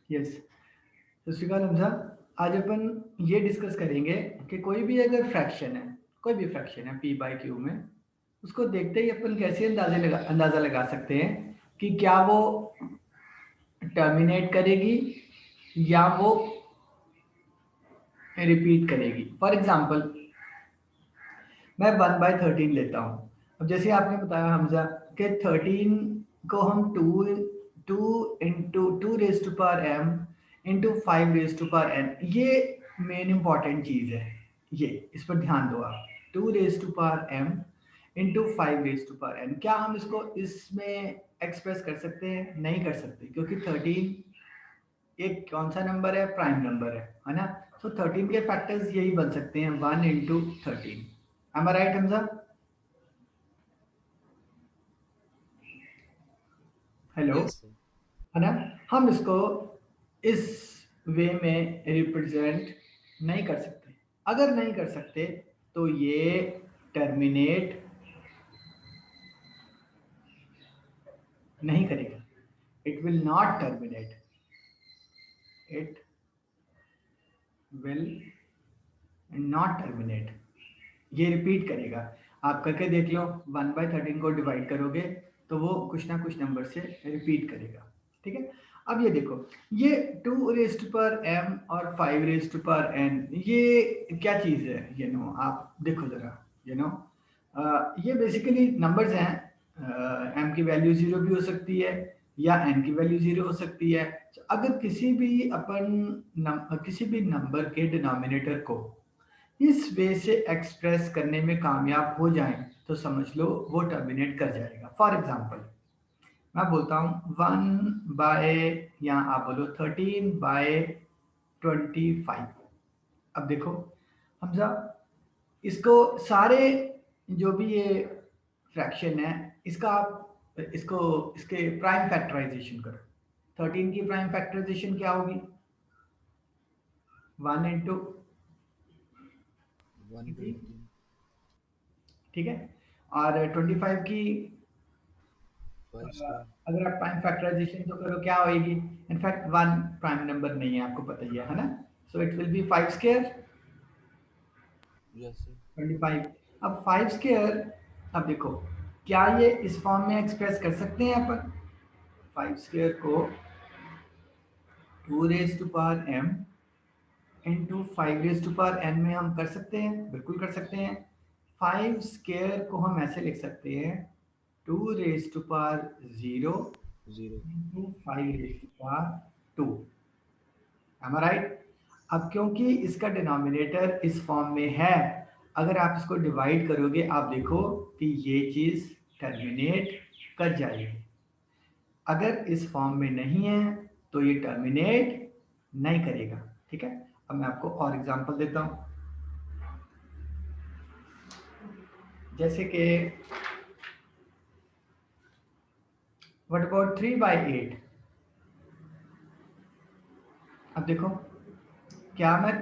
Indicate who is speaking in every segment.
Speaker 1: Yes. तो श्रीकांत हमजा, आज अपन ये डिस्कस करेंगे कि कोई भी अगर फ्रैक्शन है, कोई भी फ्रैक्शन है पी बाई क्यू में, उसको देखते ही अपन कैसे अंदाजा लगा सकते हैं कि क्या वो टर्मिनेट करेगी या वो रिपीट करेगी। फॉर एग्जाम्पल, मैं 1/13 लेता हूँ। अब जैसे आपने बताया हमजा कि 13 को हम two into two raise to power M into 5 raise to power N, ये मेन इंपॉर्टेंट चीज़ है। ये इस पर ध्यान दो आप। 2 raise to power M into 5 raise to power N, क्या हम इसको इसमें एक्सप्रेस कर सकते हैं? नहीं कर सकते, क्योंकि 13 एक कौन सा नंबर है? प्राइम नंबर है ना। तो 13 के फैक्टर्स यही बन सकते हैं, 1 into 13। Am I right Hamza? Hello,
Speaker 2: Yes, sir.
Speaker 1: है ना। हम इसको इस वे में रिप्रेजेंट नहीं कर सकते। अगर नहीं कर सकते तो ये टर्मिनेट नहीं करेगा। It will not terminate, it will not terminate, ये रिपीट करेगा। आप करके देख लो, 1/13 को डिवाइड करोगे तो वो कुछ ना कुछ नंबर से रिपीट करेगा। ठीक है। अब ये देखो, ये 2 रेस्ट पर एम और 5 रेस्ट पर एन, ये क्या चीज़ है? आप देखो जरा। यू नो ये बेसिकली नंबर्स हैं। एम की वैल्यू जीरो भी हो सकती है या एन की वैल्यू जीरो हो सकती है। तो अगर किसी भी नंबर के डिनोमिनेटर को इस वे से एक्सप्रेस करने में कामयाब हो जाएं तो समझ लो वो टर्मिनेट कर जाएगा। फॉर एग्जाम्पल, मैं बोलता हूँ 1 बाय, या आप बोलो 13/25। अब देखो हमजा, इसको सारे जो भी ये फ्रैक्शन है, इसका आप इसके प्राइम फैक्टराइजेशन करो। 13 की प्राइम फैक्टराइजेशन क्या होगी? 1 इंटू,
Speaker 2: 120.
Speaker 1: ठीक है। और 25 की
Speaker 2: 5 square.
Speaker 1: अगर आप प्राइम फैक्टराइजेशन तो करो, क्या होएगी? इनफैक्ट वन प्राइम नंबर नहीं है, आपको पता ही है ना। So it will be 5 square
Speaker 2: Yes, sir.
Speaker 1: 25। अब 5 स्क्वायर, अब देखो, क्या ये इस फॉर्म में एक्सप्रेस कर सकते हैं अपन? 5 स्क्वायर को 2 raise to power M into 5 raise to power N में हम कर सकते हैं, बिल्कुल कर सकते हैं। 5 स्क्वायर को हम ऐसे लिख सकते हैं, 2 raise to power 0
Speaker 2: 0.
Speaker 1: Into 5 raise to power 2। Am I right? अब क्योंकि इसका डिनोमिनेटर इस फॉर्म में है, अगर आप इसको डिवाइड करोगे आप देखो कि ये चीज़ टर्मिनेट कर जाएगी। अगर इस फॉर्म में नहीं है तो ये टर्मिनेट नहीं करेगा। ठीक है। अब मैं आपको और एग्जांपल देता हूँ, जैसे कि व्हाट अबाउट 3/8। अब देखो, क्या मैं,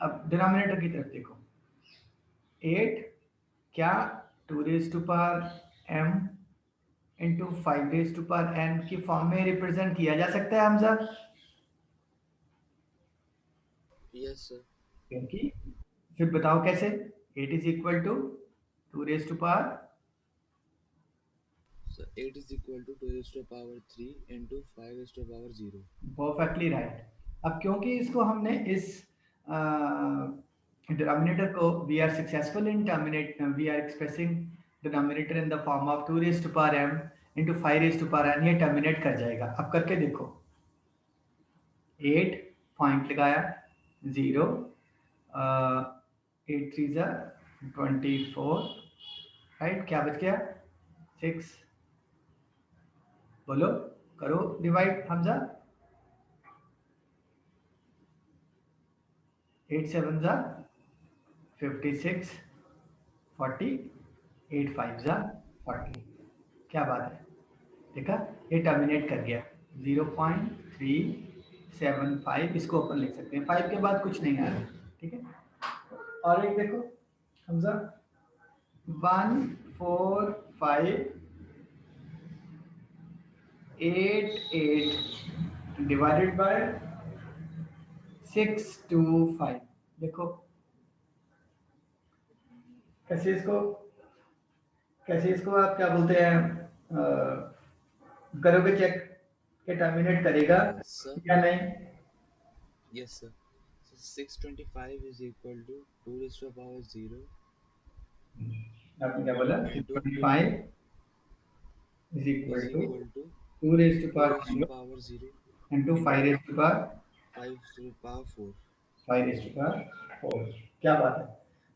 Speaker 1: अब डिनोमिनेटर की तरफ देखो, 8 क्या 2 raise to power M into 5 raise to power N की फॉर्म में रिप्रेजेंट किया जा सकता है हमजा?
Speaker 2: Yes, sir.
Speaker 1: क्योंकि, फिर बताओ कैसे? 8 is equal to 2 raise to power,
Speaker 2: So 8 is equal to 2 raised to power 3 into 5 raised to power 0.
Speaker 1: Perfectly right. अब क्योंकि इसको हमने इस डिनोमिनेटर को, we are successful in terminate, we are expressing denominator in the form of 2 raise to power M into 5 raise to power N, ये terminate कर जाएगा। अब करके देखो, 8 पॉइंट लगाया, 0, 8 3 ज़ा 24, राइट? क्या बच गया? 6। बोलो, करो डिवाइड हमजा। 8 7 ज़ा 56, 40, 8 5 ज़ा 40। क्या बात है, देखा? ये टर्मिनेट कर गया। 0.375 इसको अपन लिख सकते हैं, 5 के बाद कुछ नहीं आ रहा। ठीक है। और एक देखो हमजा, 14588 डिवाइडेड बाय 625। देखो कैसे इसको आप क्या बोलते हैं, करोगे चेक कि टर्मिनेट करेगा
Speaker 2: Sir,
Speaker 1: या नहीं?
Speaker 2: yes sir. So 625 is equal to 2 raised to the power 0
Speaker 1: आपने क्या बोला?
Speaker 2: into
Speaker 1: 625 is
Speaker 2: is
Speaker 1: equal to
Speaker 2: equal to
Speaker 1: 2 raised to
Speaker 2: 2
Speaker 1: power
Speaker 2: raised to
Speaker 1: 0
Speaker 2: power 0
Speaker 1: into 5
Speaker 2: into
Speaker 1: raised to power
Speaker 2: 5 to the power 4.
Speaker 1: 5 raised to power 4। क्या बात है।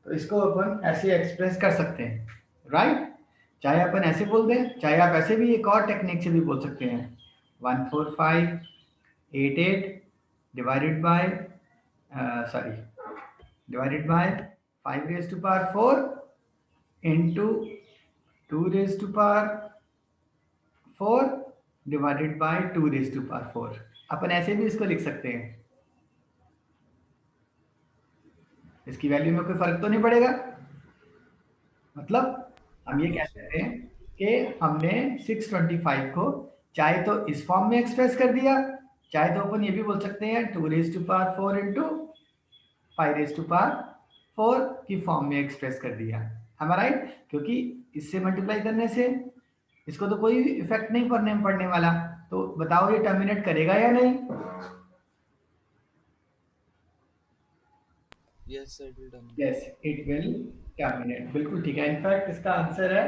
Speaker 1: तो इसको अपन ऐसे express कर सकते हैं, राइट? चाहे अपन ऐसे बोल दें, चाहे आप ऐसे भी एक और टेक्निक से भी बोल सकते हैं, 14588 divided by divided by 5 raised to power 4 into 2 raised to power 4 divided by 2 raised to power 4। अपन ऐसे भी इसको लिख सकते हैं, इसकी वैल्यू में कोई फर्क तो नहीं पड़ेगा। मतलब हम ये
Speaker 2: No
Speaker 1: कह
Speaker 2: sir.
Speaker 1: सकते हैं कि हमने 625 को चाहे तो इस फॉर्म में एक्सप्रेस कर दिया, चाहे तो अपन ये भी बोल सकते हैं 2 raise to power 4 into 5 raise to power 4 की फॉर्म में एक्सप्रेस कर दिया। है राइट? क्योंकि इससे मल्टीप्लाई करने से इसको तो कोई इफेक्ट नहीं पड़ने वाला। तो बताओ ये टर्मिनेट करेगा या नहीं?
Speaker 2: Yes sir, it will terminate.
Speaker 1: Yes it will terminate, बिल्कुल ठीक है। इनफैक्ट इसका आंसर है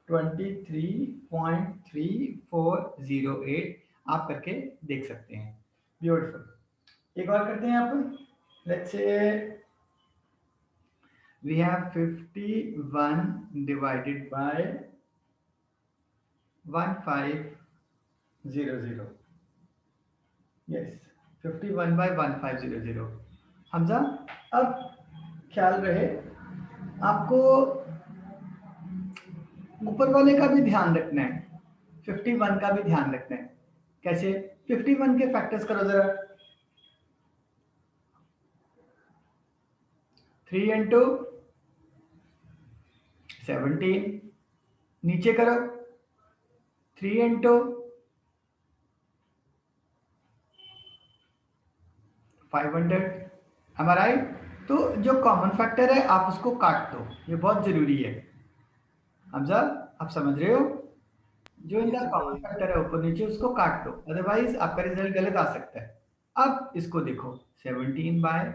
Speaker 1: 23.3408। आप करके देख सकते हैं। ब्यूटीफुल। एक और करते हैं आप। Let's say we have 51 divided by 1500। Yes 51 by 1500। Hamza अब ख्याल रहे आपको ऊपर वाले का भी ध्यान रखना है, 51 का भी ध्यान रखना है। कैसे? 51 के फैक्टर्स करो जरा। 3 इंटू 17, नीचे करो 3 इंटू 500। हमारा राइट? तो जो कॉमन फैक्टर है आप उसको काट दो, ये बहुत जरूरी है। हमजा आप समझ रहे हो? जो इनका
Speaker 2: Yes,
Speaker 1: कॉमन फैक्टर है ऊपर नीचे उसको काट दो, अदरवाइज आपका रिजल्ट गलत आ सकता है। अब इसको देखो 17 बाय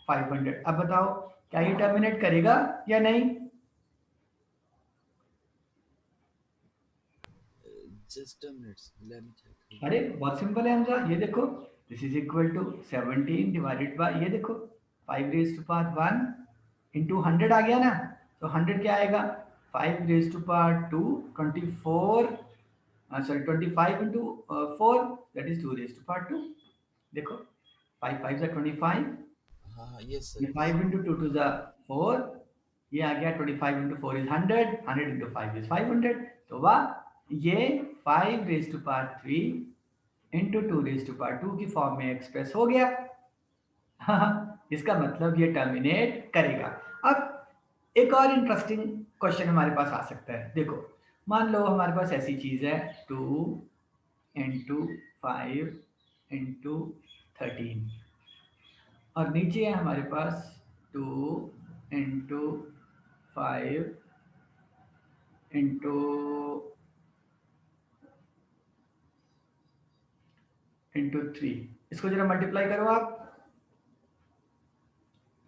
Speaker 1: 500। अब बताओ क्या ये टर्मिनेट करेगा या नहीं?
Speaker 2: just a minute. Let me check.
Speaker 1: अरे बहुत सिंपल है हमजा, ये देखो this is equal to 17 divided by, ये देखो 5 रेज टू पावर 1 इंटू 100 आ गया ना। तो 100 क्या आएगा? 5 raise to power 2 24, sorry 25 into 4 that is 2 raise to power 2। देखो 5 5 जा 25,
Speaker 2: Yes sir.
Speaker 1: 25 इंटू 2 टू जा 4, ये आ गया 25 इंटू 4 इज 100, 100 इंटू 5 इज 500। तो वाह, ये 5 raise to power 3 into 2 raise to power 2 की फॉर्म में एक्सप्रेस हो गया। इसका मतलब ये टर्मिनेट करेगा। अब एक और इंटरेस्टिंग क्वेश्चन हमारे पास आ सकता है। देखो मान लो हमारे पास ऐसी चीज है 2 इंटू 5 इंटू 13 और नीचे है हमारे पास 2 इंटू 5 इंटू 3। इसको जरा मल्टीप्लाई करो आप।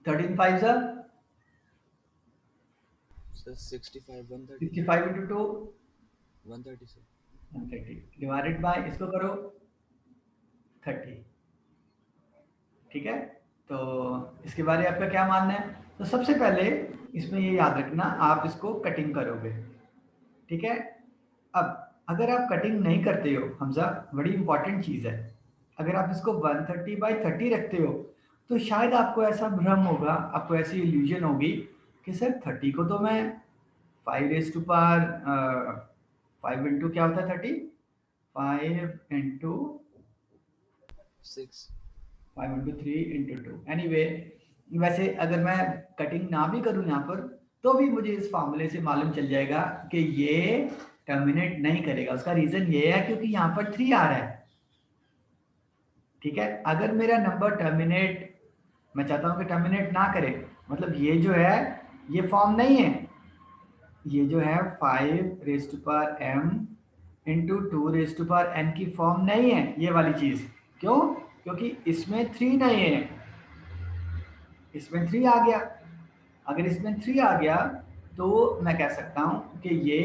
Speaker 1: 13 5 जा
Speaker 2: Sir 65 130.
Speaker 1: 65 into 2
Speaker 2: 130 sir.
Speaker 1: 130 divided by इसको करो 30। ठीक है? तो इसके बारे में आपका क्या मानना है? तो सबसे पहले इसमें ये याद रखना आप इसको कटिंग करोगे। ठीक है? अब अगर आप कटिंग नहीं करते हो हमजा, बड़ी इंपॉर्टेंट चीज है, अगर आप इसको 130 बाई 30 रखते हो तो शायद आपको ऐसा भ्रम होगा, आपको ऐसी इल्यूजन होगी कि सर 30 को तो मैं 5 रेज टू पावर 5 इंटू क्या होता है 30, 5 इंटू
Speaker 2: 6.
Speaker 1: 5 into 3 into 2। एनीवे वैसे अगर मैं कटिंग ना भी करूं यहाँ पर तो भी मुझे इस फॉर्मूले से मालूम चल जाएगा कि ये टर्मिनेट नहीं करेगा। उसका रीजन ये है क्योंकि यहाँ पर 3 आ रहा है। ठीक है? अगर मेरा नंबर टर्मिनेट मैं चाहता हूं कि टर्मिनेट ना करे, मतलब ये जो है ये फॉर्म नहीं है, ये जो है 5 raise to power m into 2 raise to power n की फॉर्म नहीं है ये वाली चीज। क्यों? क्योंकि इसमें 3 नहीं है, इसमें 3 आ गया। अगर इसमें 3 आ गया तो मैं कह सकता हूं कि ये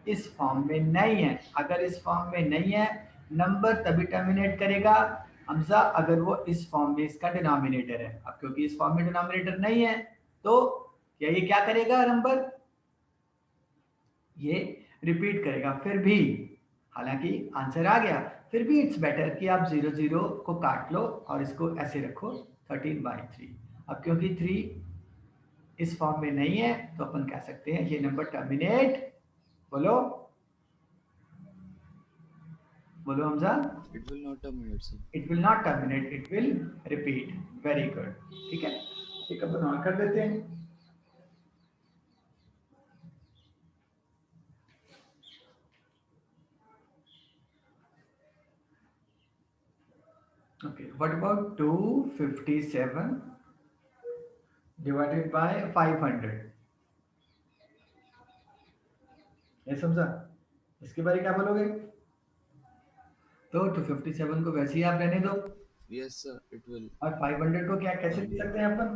Speaker 1: इस फॉर्म में नहीं है। अगर इस फॉर्म में नहीं है, नंबर तभी टर्मिनेट करेगा हमजा अगर वो इस फॉर्म में इसका डिनोमिनेटर है। अब क्योंकि इस फॉर्म में डिनोमिनेटर नहीं है तो क्या ये क्या करेगा, नंबर ये रिपीट करेगा फिर भी। हालांकि आंसर आ गया, फिर भी इट्स बेटर कि आप 0 0 को काट लो और इसको ऐसे रखो 13/3। अब क्योंकि 3 इस फॉर्म में नहीं है तो अपन कह सकते हैं ये नंबर टर्मिनेट, बोलो बोलो Hamza,
Speaker 2: It will not terminate, sir.
Speaker 1: It will not terminate, it will repeat. Very good, ठीक है, एक अपन और कर देते हैं। Okay, what about 257 divided by 500? ये समझा, इसके बारे में क्या बोलोगे? तो 257 को वैसे ही आप रहने दो,
Speaker 2: Yes, sir. It will.
Speaker 1: और 500 को क्या कैसे लिख सकते हैं अपन?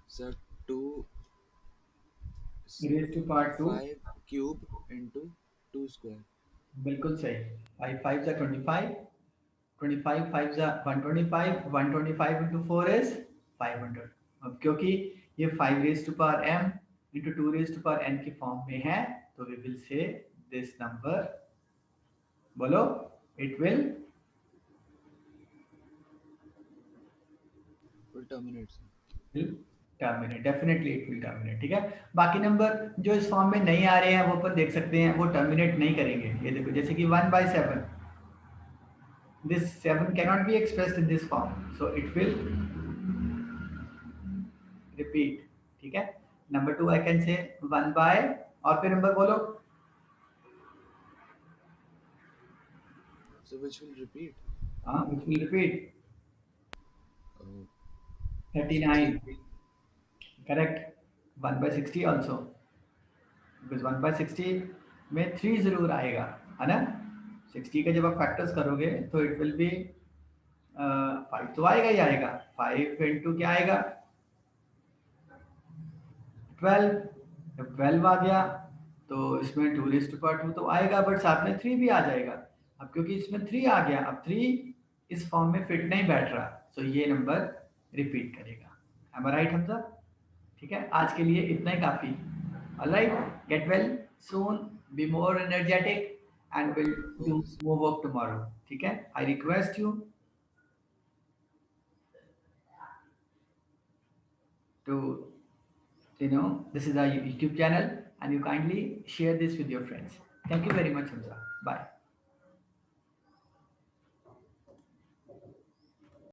Speaker 2: Sir, 2
Speaker 1: raise to power 2।
Speaker 2: 5 cube into 2 square.
Speaker 1: बिल्कुल सही, 5 5 जा 25, 25 5 जा 125, 125 इंटू 4 इज 500। अब क्योंकि ये 5 raise to power m into 2 raise to power n की फॉर्म में है तो we will say this number, बोलो, it
Speaker 2: Will terminate, sir.
Speaker 1: Will terminate, definitely it will terminate. ठीक है, बाकी नंबर जो इस फॉर्म में नहीं आ रहे हैं वो अपन देख सकते हैं, वो टर्मिनेट नहीं करेंगे। ये देखो जैसे कि 1/7, this 7 cannot be expressed in this form, so it will repeat। ठीक है, number 2 I can say 1 bye, और फिर नंबर बोलो,
Speaker 2: So which will repeat?
Speaker 1: हाँ which will repeat,
Speaker 2: Oh, so
Speaker 1: 39,
Speaker 2: 3.
Speaker 1: Correct. 1/60 also, because 1/60 में 3 जरूर आएगा, है ना। 60 का जब आप फैक्टर्स करोगे तो इट विल बी 5 तो आएगा ही आएगा, 5 इंटू क्या आएगा 12। जब 12 आ गया तो इसमें 2 रेज़ टू पावर 2 तो आएगा, बट साथ में 3 भी आ जाएगा। अब क्योंकि इसमें 3 आ गया, अब 3 इस फॉर्म में फिट नहीं बैठ रहा, तो ये नंबर रिपीट करेगा। M I right Hamza? ठीक है, आज के लिए इतना ही काफ़ी। Alright, get well soon, be more energetic, and will do
Speaker 2: Okay, sir.
Speaker 1: More work tomorrow. ठीक है, I request you to, this is our YouTube channel, and you kindly share this with your friends. Thank you very much, Hamza. Bye.